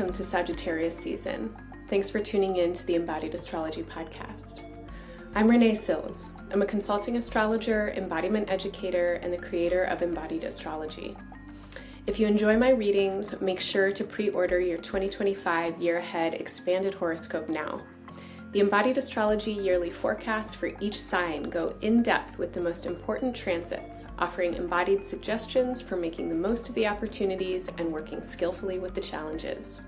welcome to Sagittarius season. Thanks for tuning in to the Embodied Astrology podcast. I'm Renee Sills. I'm a consulting astrologer, embodiment educator, and the creator of Embodied Astrology. If you enjoy my readings, make sure to pre-order your 2025 Year Ahead Expanded Horoscope now. The Embodied Astrology yearly forecasts for each sign go in-depth with the most important transits, offering embodied suggestions for making the most of the opportunities and working skillfully with the challenges.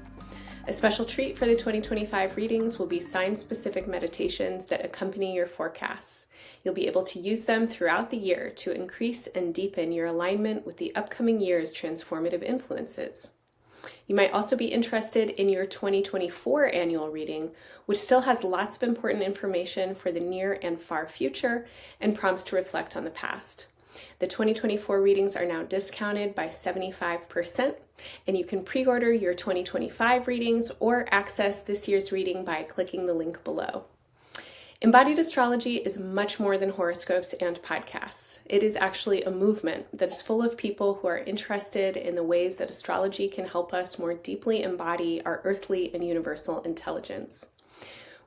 A special treat for the 2025 readings will be sign-specific meditations that accompany your forecasts. You'll be able to use them throughout the year to increase and deepen your alignment with the upcoming year's transformative influences. You might also be interested in your 2024 annual reading, which still has lots of important information for the near and far future and prompts to reflect on the past. The 2024 readings are now discounted by 75%, and you can pre-order your 2025 readings or access this year's reading by clicking the link below. Embodied Astrology is much more than horoscopes and podcasts. It is actually a movement that is full of people who are interested in the ways that astrology can help us more deeply embody our earthly and universal intelligence.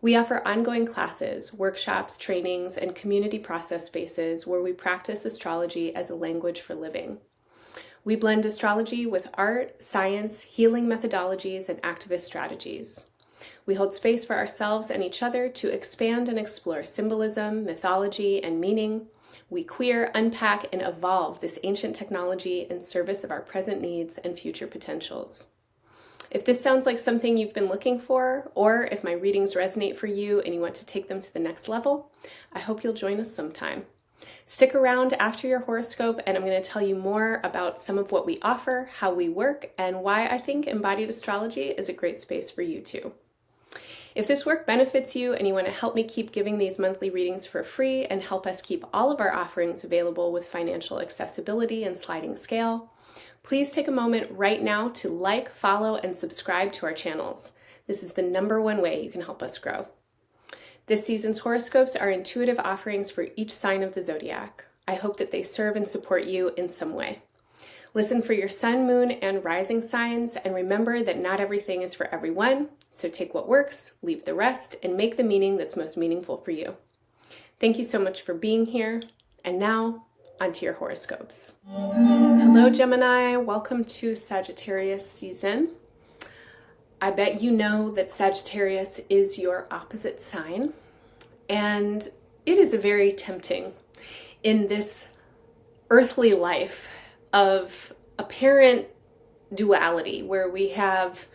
We offer ongoing classes, workshops, trainings, and community process spaces where we practice astrology as a language for living. We blend astrology with art, science, healing methodologies, and activist strategies. We hold space for ourselves and each other to expand and explore symbolism, mythology, and meaning. We queer, unpack, and evolve this ancient technology in service of our present needs and future potentials. If this sounds like something you've been looking for, or if my readings resonate for you and you want to take them to the next level, I hope you'll join us sometime. Stick around after your horoscope, and I'm going to tell you more about some of what we offer, how we work, and why I think embodied astrology is a great space for you too. If this work benefits you and you want to help me keep giving these monthly readings for free and help us keep all of our offerings available with financial accessibility and sliding scale, please take a moment right now to like, follow, and subscribe to our channels. This is the #1 way you can help us grow. This season's horoscopes are intuitive offerings for each sign of the zodiac. I hope that they serve and support you in some way. Listen for your sun, moon, and rising signs, and remember that not everything is for everyone, so take what works, leave the rest, and make the meaning that's most meaningful for you. Thank you so much for being here, and now, onto your horoscopes. Hello, Gemini. Welcome to Sagittarius season. I bet you know that Sagittarius is your opposite sign, and it is very tempting in this earthly life of apparent duality where we have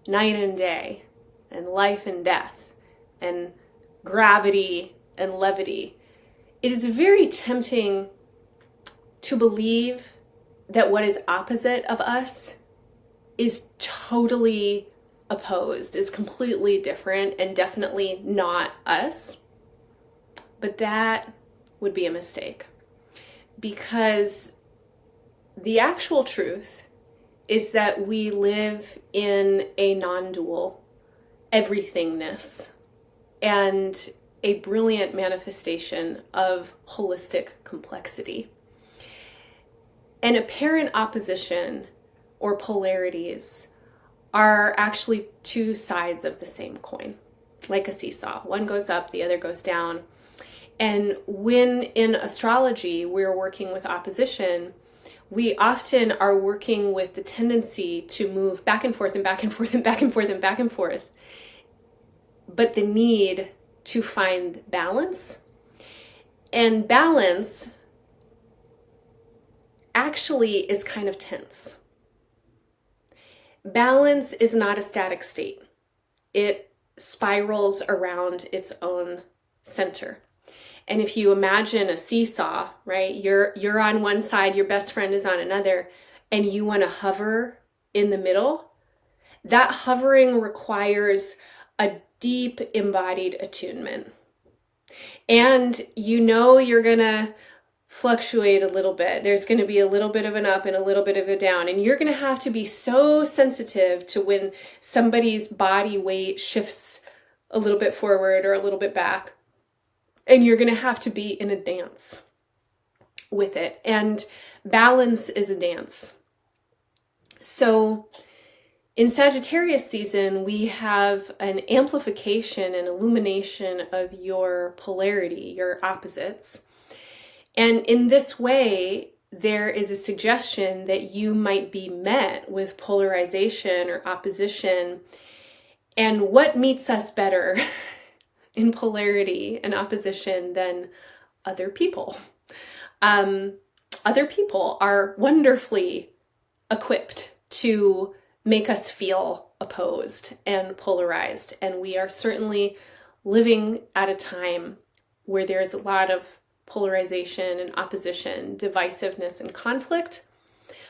night and day and life and death and gravity and levity. It is very tempting to believe that what is opposite of us is totally opposed, is completely different, and definitely not us. But that would be a mistake, because the actual truth is that we live in a non-dual everythingness and a brilliant manifestation of holistic complexity. An apparent opposition or polarities are actually two sides of the same coin, like a seesaw. One goes up, the other goes down. And when in astrology we're working with opposition, we often are working with the tendency to move back and forth and back and forth and back and forth and back and forth, but the need to find balance. And balance actually is kind of tense. Balance is not a static state. It spirals around its own center. And if you imagine a seesaw, right, you're on one side, your best friend is on another, and you want to hover in the middle, that hovering requires a deep embodied attunement. And you know you're going to fluctuate a little bit. There's going to be a little bit of an up and a little bit of a down. And you're going to have to be so sensitive to when somebody's body weight shifts a little bit forward or a little bit back. And you're going to have to be in a dance with it. And balance is a dance. So In Sagittarius season, we have an amplification and illumination of your polarity, your opposites. And in this way, there is a suggestion that you might be met with polarization or opposition. And what meets us better in polarity and opposition than other people? Other people are wonderfully equipped to make us feel opposed and polarized. And we are certainly living at a time where there's a lot of polarization and opposition, divisiveness and conflict.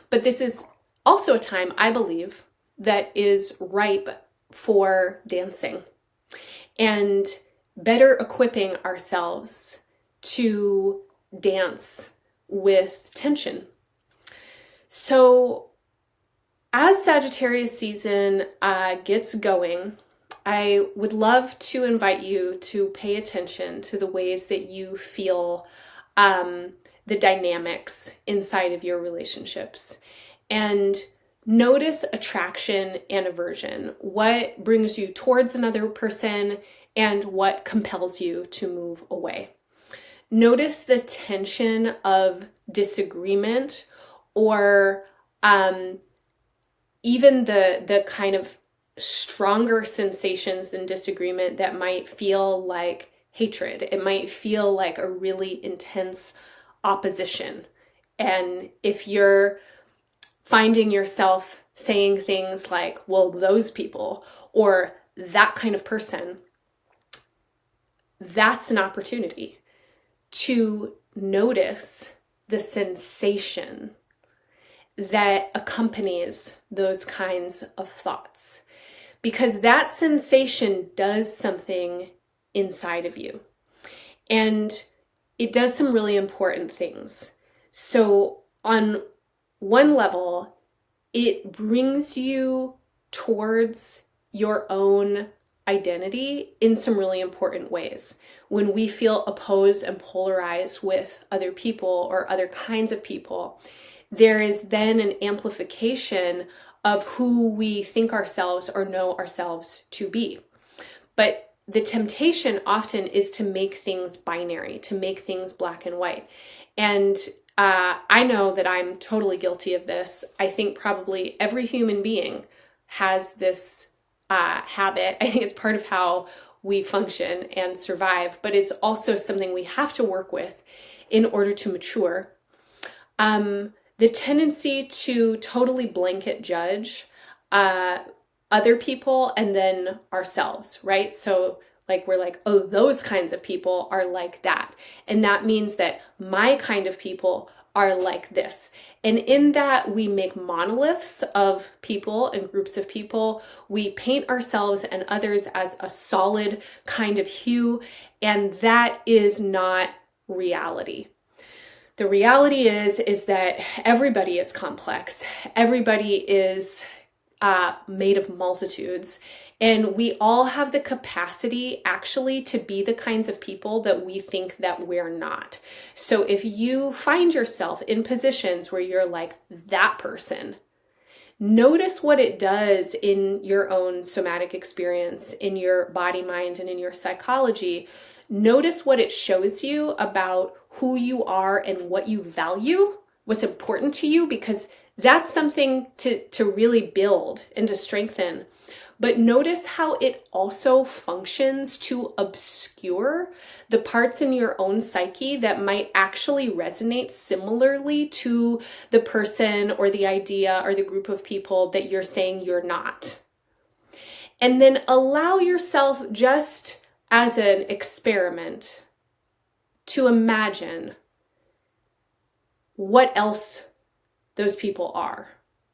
But this is also a time, I believe, that is ripe for dancing and better equipping ourselves to dance with tension. So as Sagittarius season gets going, I would love to invite you to pay attention to the ways that you feel the dynamics inside of your relationships, and notice attraction and aversion. What brings you towards another person and what compels you to move away. Notice the tension of disagreement, or even the kind of stronger sensations than disagreement that might feel like hatred. It might feel like a really intense opposition. And if you're finding yourself saying things like, well, those people, or that kind of person, that's an opportunity to notice the sensation that accompanies those kinds of thoughts, because that sensation does something inside of you, and it does some really important things. So on one level, it brings you towards your own identity in some really important ways. When we feel opposed and polarized with other people or other kinds of people, there is then an amplification of who we think ourselves or know ourselves to be. But the temptation often is to make things binary, to make things black and white. And I know that I'm totally guilty of this. I think probably every human being has this habit. I think it's part of how we function and survive, but it's also something we have to work with in order to mature. The tendency to totally blanket judge other people and then ourselves, right? So like we're like, oh, those kinds of people are like that. And that means that my kind of people are like this. And in that, we make monoliths of people and groups of people. We paint ourselves and others as a solid kind of hue, and that is not reality. The reality is that everybody is complex. Everybody is made of multitudes, and we all have the capacity actually to be the kinds of people that we think that we're not. So if you find yourself in positions where you're like that person, notice what it does in your own somatic experience, in your body, mind, and in your psychology. Notice what it shows you about who you are and what you value, what's important to you, because that's something to really build and to strengthen. But notice how it also functions to obscure the parts in your own psyche that might actually resonate similarly to the person or the idea or the group of people that you're saying you're not. And then allow yourself, just as an experiment, to imagine what else those people are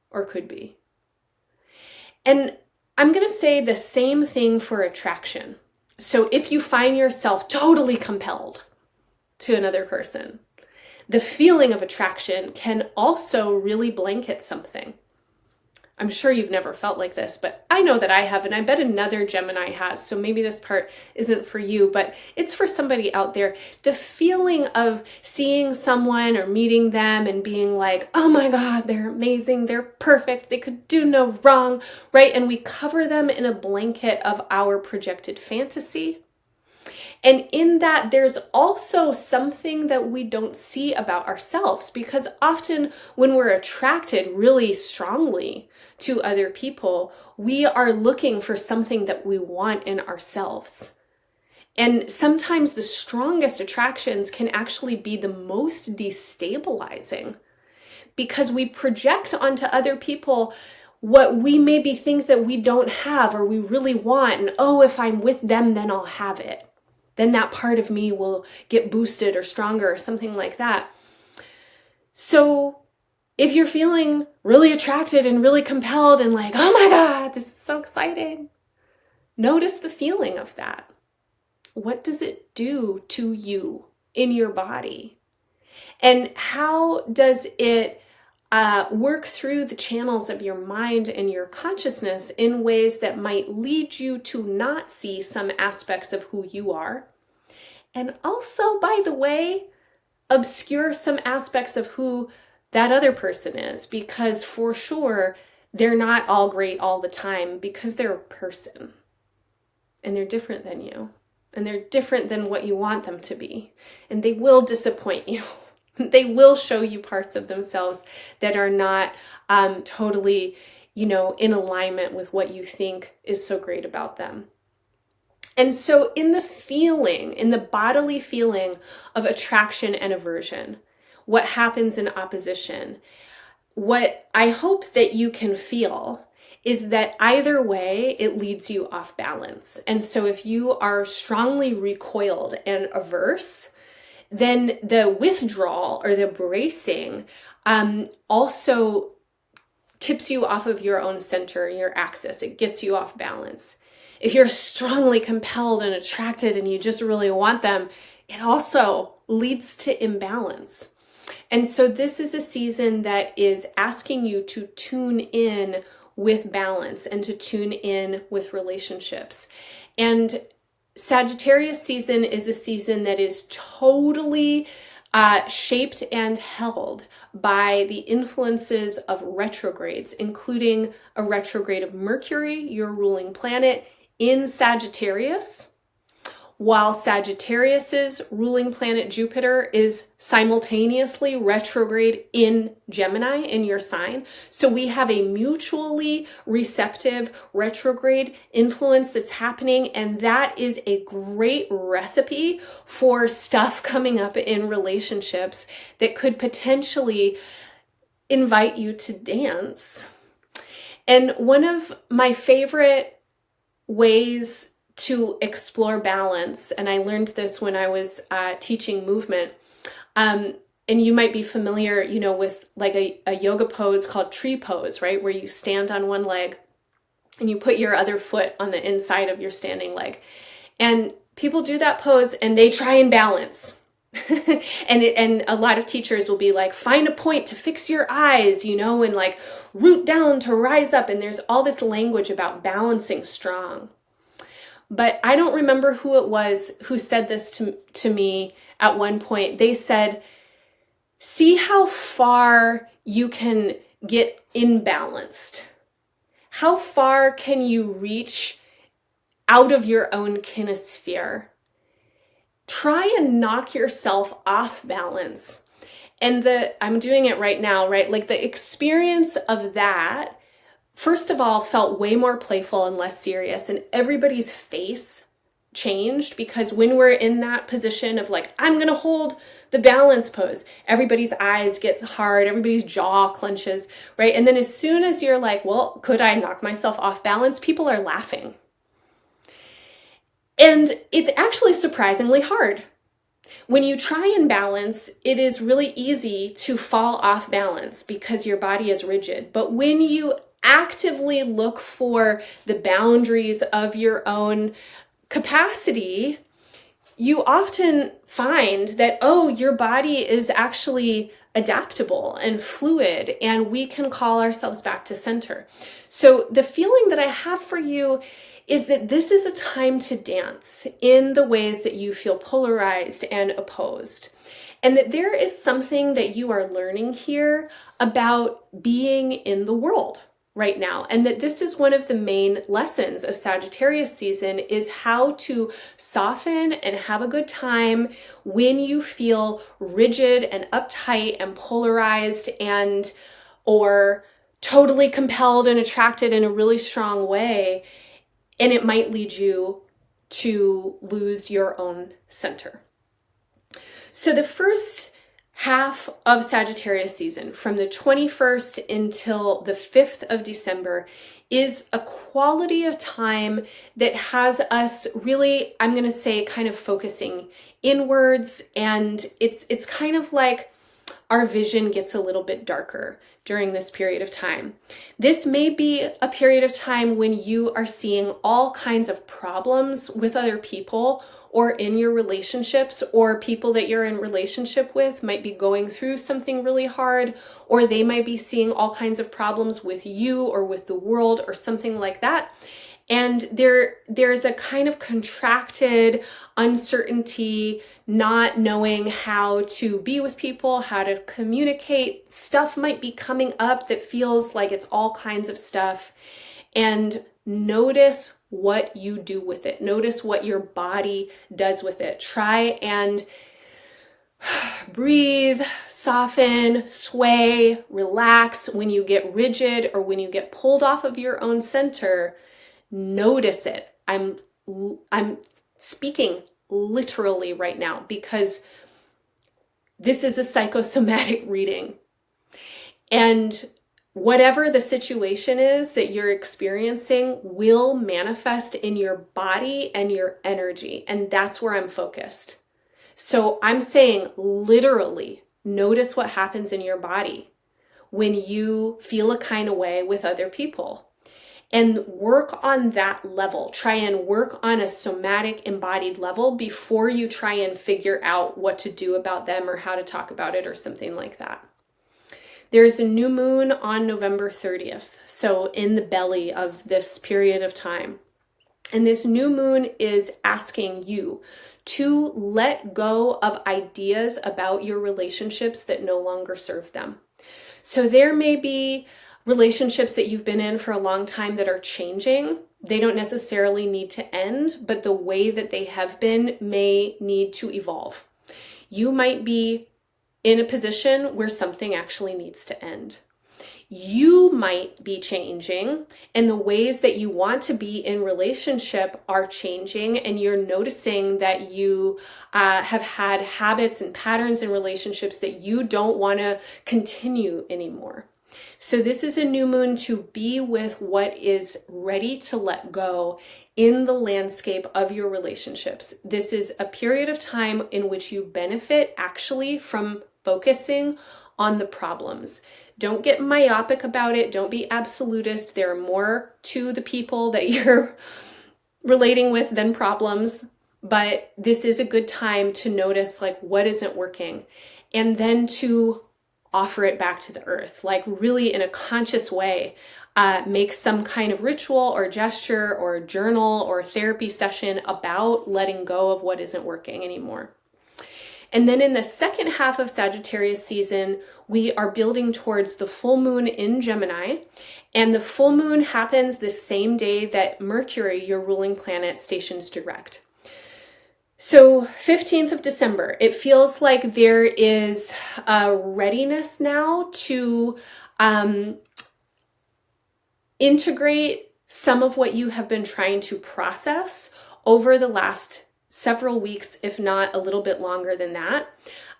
or could be. And I'm going to say the same thing for attraction. So if you find yourself totally compelled to another person, the feeling of attraction can also really blanket something. I'm sure you've never felt like this, but I know that I have, and I bet another Gemini has. So maybe this part isn't for you, but it's for somebody out there. The feeling of seeing someone or meeting them and being like, oh my God, they're amazing, they're perfect, they could do no wrong, right? And we cover them in a blanket of our projected fantasy. And in that, there's also something that we don't see about ourselves, because often when we're attracted really strongly to other people, we are looking for something that we want in ourselves. And sometimes the strongest attractions can actually be the most destabilizing, because we project onto other people what we maybe think that we don't have or we really want. And oh, if I'm with them, then I'll have it. Then that part of me will get boosted or stronger or something like that. So if you're feeling really attracted and really compelled and like, oh my God, this is so exciting, notice the feeling of that. What does it do to you in your body? And how does it work through the channels of your mind and your consciousness in ways that might lead you to not see some aspects of who you are? And also, by the way, obscure some aspects of who that other person is, because for sure, they're not all great all the time, because they're a person and they're different than you and they're different than what you want them to be, and they will disappoint you. They will show you parts of themselves that are not totally, in alignment with what you think is so great about them. And so in the bodily feeling of attraction and aversion, what happens in opposition, what I hope that you can feel is that either way, it leads you off balance. And so if you are strongly recoiled and averse, then the withdrawal or the bracing also tips you off of your own center, your axis. It gets you off balance. If you're strongly compelled and attracted and you just really want them, it also leads to imbalance. And so this is a season that is asking you to tune in with balance and to tune in with relationships. And Sagittarius season is a season that is totally shaped and held by the influences of retrogrades, including a retrograde of Mercury, your ruling planet, in Sagittarius, while Sagittarius's ruling planet Jupiter is simultaneously retrograde in Gemini, in your sign. So we have a mutually receptive retrograde influence that's happening, and that is a great recipe for stuff coming up in relationships that could potentially invite you to dance. And one of my favorite ways to explore balance, and I learned this when I was teaching movement, and you might be familiar, with like a yoga pose called tree pose, right? Where you stand on one leg and you put your other foot on the inside of your standing leg. And people do that pose and they try and balance. and a lot of teachers will be like, find a point to fix your eyes, and like root down to rise up. And there's all this language about balancing strong. But I don't remember who it was who said this to me at one point. They said, see how far you can get imbalanced. How far can you reach out of your own kinesphere? Try and knock yourself off balance. And I'm doing it right now, right? Like the experience of that, first of all, felt way more playful and less serious, and everybody's face changed, because when we're in that position of like, I'm gonna hold the balance pose, everybody's eyes get hard, everybody's jaw clenches, right? And then as soon as you're like, well, could I knock myself off balance? People are laughing. And it's actually surprisingly hard. When you try and balance, it is really easy to fall off balance because your body is rigid. But when you actively look for the boundaries of your own capacity, you often find that, oh, your body is actually adaptable and fluid, and we can call ourselves back to center. So the feeling that I have for you is that this is a time to dance in the ways that you feel polarized and opposed. And that there is something that you are learning here about being in the world right now. And that this is one of the main lessons of Sagittarius season, is how to soften and have a good time when you feel rigid and uptight and polarized and or totally compelled and attracted in a really strong way. And it might lead you to lose your own center. So the first half of Sagittarius season, from the 21st until the 5th of December, is a quality of time that has us really, I'm going to say, kind of focusing inwards. And it's kind of like our vision gets a little bit darker during this period of time. This may be a period of time when you are seeing all kinds of problems with other people or in your relationships, or people that you're in relationship with might be going through something really hard, or they might be seeing all kinds of problems with you or with the world or something like that. And there's a kind of contracted uncertainty, not knowing how to be with people, how to communicate. Stuff might be coming up that feels like it's all kinds of stuff. And notice what you do with it. Notice what your body does with it. Try and breathe, soften, sway, relax. When you get rigid or when you get pulled off of your own center, notice it. I'm speaking literally right now because this is a psychosomatic reading. And whatever the situation is that you're experiencing will manifest in your body and your energy. And that's where I'm focused. So I'm saying literally, notice what happens in your body when you feel a kind of way with other people. And work on that level. Try and work on a somatic embodied level before you try and figure out what to do about them or how to talk about it or something like that. There's a new moon on November 30th, so in the belly of this period of time. And this new moon is asking you to let go of ideas about your relationships that no longer serve them. So there may be relationships that you've been in for a long time that are changing. They don't necessarily need to end, but the way that they have been may need to evolve. You might be in a position where something actually needs to end. You might be changing, and the ways that you want to be in relationship are changing, and you're noticing that you have had habits and patterns in relationships that you don't want to continue anymore. So this is a new moon to be with what is ready to let go in the landscape of your relationships. This is a period of time in which you benefit actually from focusing on the problems. Don't get myopic about it. Don't be absolutist. There are more to the people that you're relating with than problems, but this is a good time to notice like what isn't working and then to offer it back to the earth, like really in a conscious way. Make some kind of ritual or gesture or journal or therapy session about letting go of what isn't working anymore. And then in the second half of Sagittarius season, we are building towards the full moon in Gemini. And the full moon happens the same day that Mercury, your ruling planet, stations direct. So 15th of December, it feels like there is a readiness now to integrate some of what you have been trying to process over the last several weeks, if not a little bit longer than that.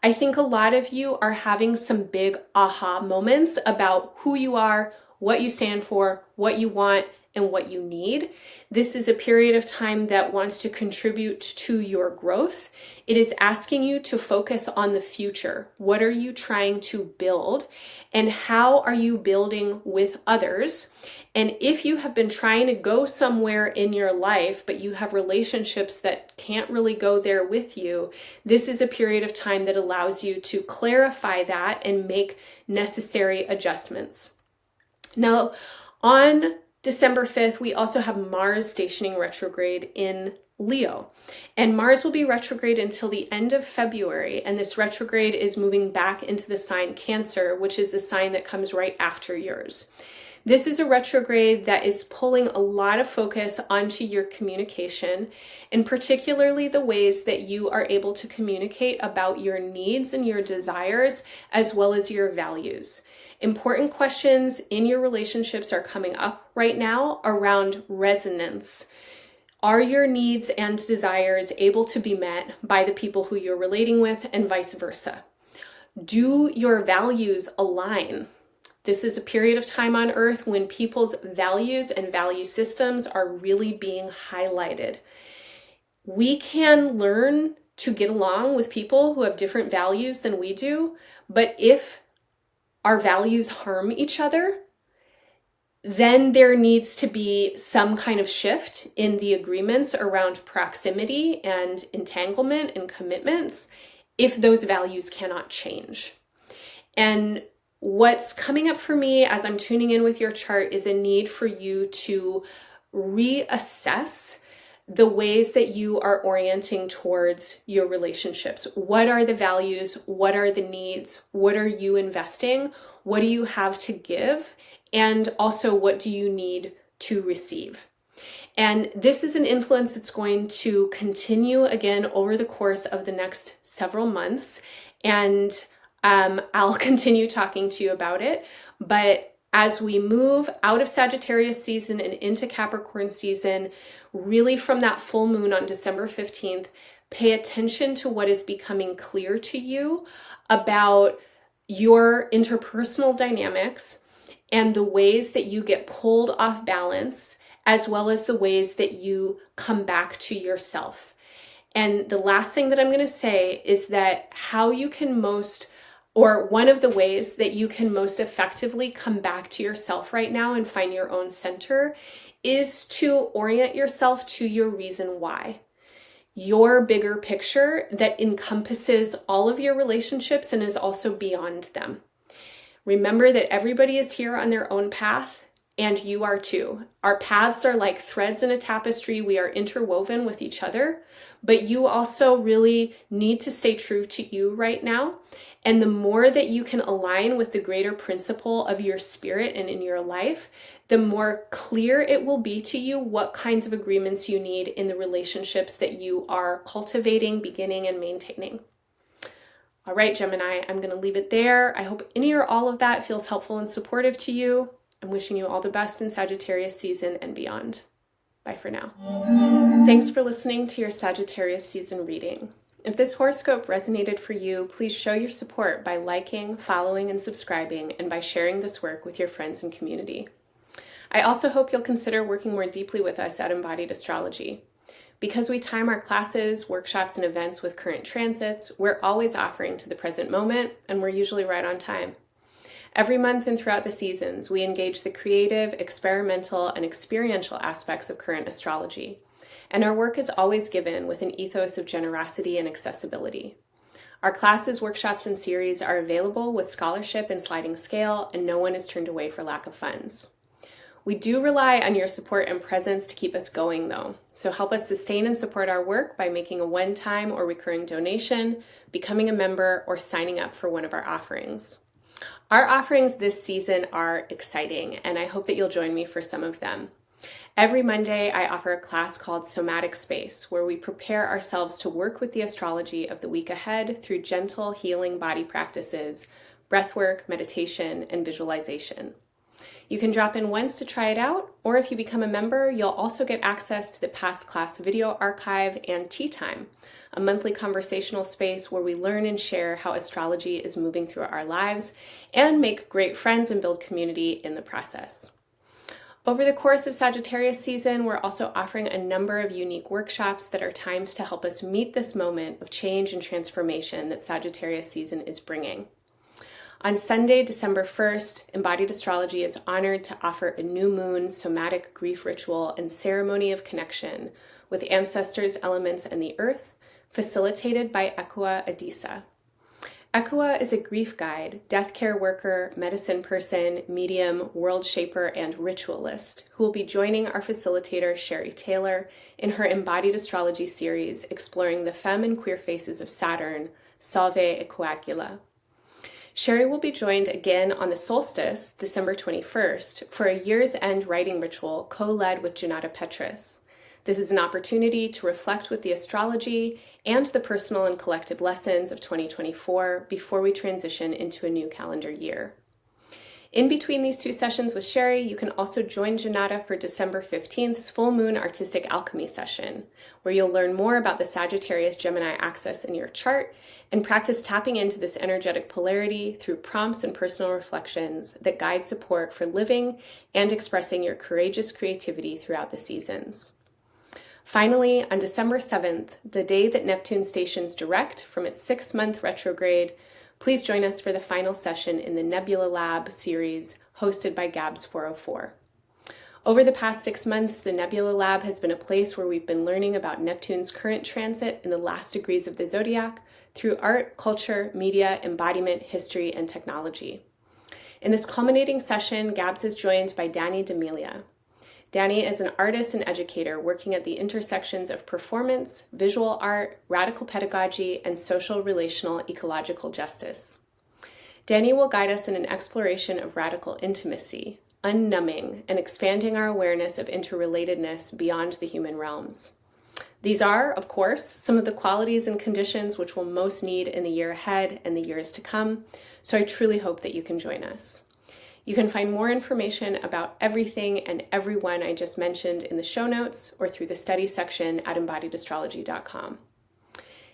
I think a lot of you are having some big aha moments about who you are, what you stand for, what you want, and what you need. This is a period of time that wants to contribute to your growth. It is asking you to focus on the future. What are you trying to build? And how are you building with others? And if you have been trying to go somewhere in your life, but you have relationships that can't really go there with you, this is a period of time that allows you to clarify that and make necessary adjustments. Now, on December 5th, we also have Mars stationing retrograde in Leo. And Mars will be retrograde until the end of February. And this retrograde is moving back into the sign Cancer, which is the sign that comes right after yours. This is a retrograde that is pulling a lot of focus onto your communication, and particularly the ways that you are able to communicate about your needs and your desires, as well as your values. Important questions in your relationships are coming up right now around resonance. Are your needs and desires able to be met by the people who you're relating with, and vice versa? Do your values align? This is a period of time on Earth when people's values and value systems are really being highlighted. We can learn to get along with people who have different values than we do, but if our values harm each other, then there needs to be some kind of shift in the agreements around proximity and entanglement and commitments if those values cannot change. And what's coming up for me as I'm tuning in with your chart is a need for you to reassess the ways that you are orienting towards your relationships. What are the values? What are the needs? What are you investing? What do you have to give? And also, what do you need to receive? And this is an influence that's going to continue again over the course of the next several months. And I'll continue talking to you about it. But as we move out of Sagittarius season and into Capricorn season, really from that full moon on December 15th, pay attention to what is becoming clear to you about your interpersonal dynamics and the ways that you get pulled off balance, as well as the ways that you come back to yourself. And the last thing that I'm going to say is that how you can one of the ways that you can most effectively come back to yourself right now and find your own center is to orient yourself to your reason why. Your bigger picture that encompasses all of your relationships and is also beyond them. Remember that everybody is here on their own path, and you are too. Our paths are like threads in a tapestry. We are interwoven with each other, but you also really need to stay true to you right now. And the more that you can align with the greater principle of your spirit and in your life, the more clear it will be to you what kinds of agreements you need in the relationships that you are cultivating, beginning, and maintaining. All right, Gemini, I'm going to leave it there. I hope any or all of that feels helpful and supportive to you. I'm wishing you all the best in Sagittarius season and beyond. Bye for now. Thanks for listening to your Sagittarius season reading. If this horoscope resonated for you, please show your support by liking, following, and subscribing, and by sharing this work with your friends and community. I also hope you'll consider working more deeply with us at Embodied Astrology. Because we time our classes, workshops, and events with current transits, we're always offering to the present moment, and we're usually right on time. Every month and throughout the seasons, we engage the creative, experimental, and experiential aspects of current astrology. And our work is always given with an ethos of generosity and accessibility. Our classes, workshops, and series are available with scholarship and sliding scale, and no one is turned away for lack of funds. We do rely on your support and presence to keep us going, though. So help us sustain and support our work by making a one-time or recurring donation, becoming a member, or signing up for one of our offerings. Our offerings this season are exciting, and I hope that you'll join me for some of them. Every Monday, I offer a class called Somatic Space, where we prepare ourselves to work with the astrology of the week ahead through gentle, healing body practices, breathwork, meditation, and visualization. You can drop in once to try it out, or if you become a member, you'll also get access to the past class video archive and Tea Time, a monthly conversational space where we learn and share how astrology is moving through our lives and make great friends and build community in the process. Over the course of Sagittarius season, we're also offering a number of unique workshops that are times to help us meet this moment of change and transformation that Sagittarius season is bringing. On Sunday, December 1st, Embodied Astrology is honored to offer a new moon somatic grief ritual and ceremony of connection with ancestors, elements, and the earth, facilitated by Ekua Adisa. Ekua is a grief guide, death care worker, medicine person, medium, world shaper, and ritualist who will be joining our facilitator, Sherry Taylor, in her Embodied Astrology series exploring the femme and queer faces of Saturn, Salve e Coagula. Sherry will be joined again on the solstice, December 21st, for a year's end writing ritual co-led with Janata Petrus. This is an opportunity to reflect with the astrology and the personal and collective lessons of 2024 before we transition into a new calendar year. In between these two sessions with Sherry, you can also join Janata for December 15th's Full Moon Artistic Alchemy session, where you'll learn more about the Sagittarius Gemini axis in your chart and practice tapping into this energetic polarity through prompts and personal reflections that guide support for living and expressing your courageous creativity throughout the seasons. Finally, on December 7th, the day that Neptune stations direct from its 6-month retrograde, please join us for the final session in the Nebula Lab series hosted by Gabs 404. Over the past 6 months, the Nebula Lab has been a place where we've been learning about Neptune's current transit in the last degrees of the zodiac through art, culture, media, embodiment, history, and technology. In this culminating session, Gabs is joined by Danny D'Amelia. Danny is an artist and educator working at the intersections of performance, visual art, radical pedagogy, and social, relational, ecological justice. Danny will guide us in an exploration of radical intimacy, unnumbing, and expanding our awareness of interrelatedness beyond the human realms. These are, of course, some of the qualities and conditions which we'll most need in the year ahead and the years to come, so I truly hope that you can join us. You can find more information about everything and everyone I just mentioned in the show notes or through the study section at embodiedastrology.com.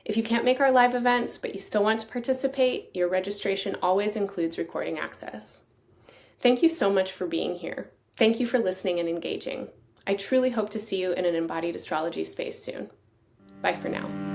If you can't make our live events, but you still want to participate, your registration always includes recording access. Thank you so much for being here. Thank you for listening and engaging. I truly hope to see you in an Embodied Astrology space soon. Bye for now.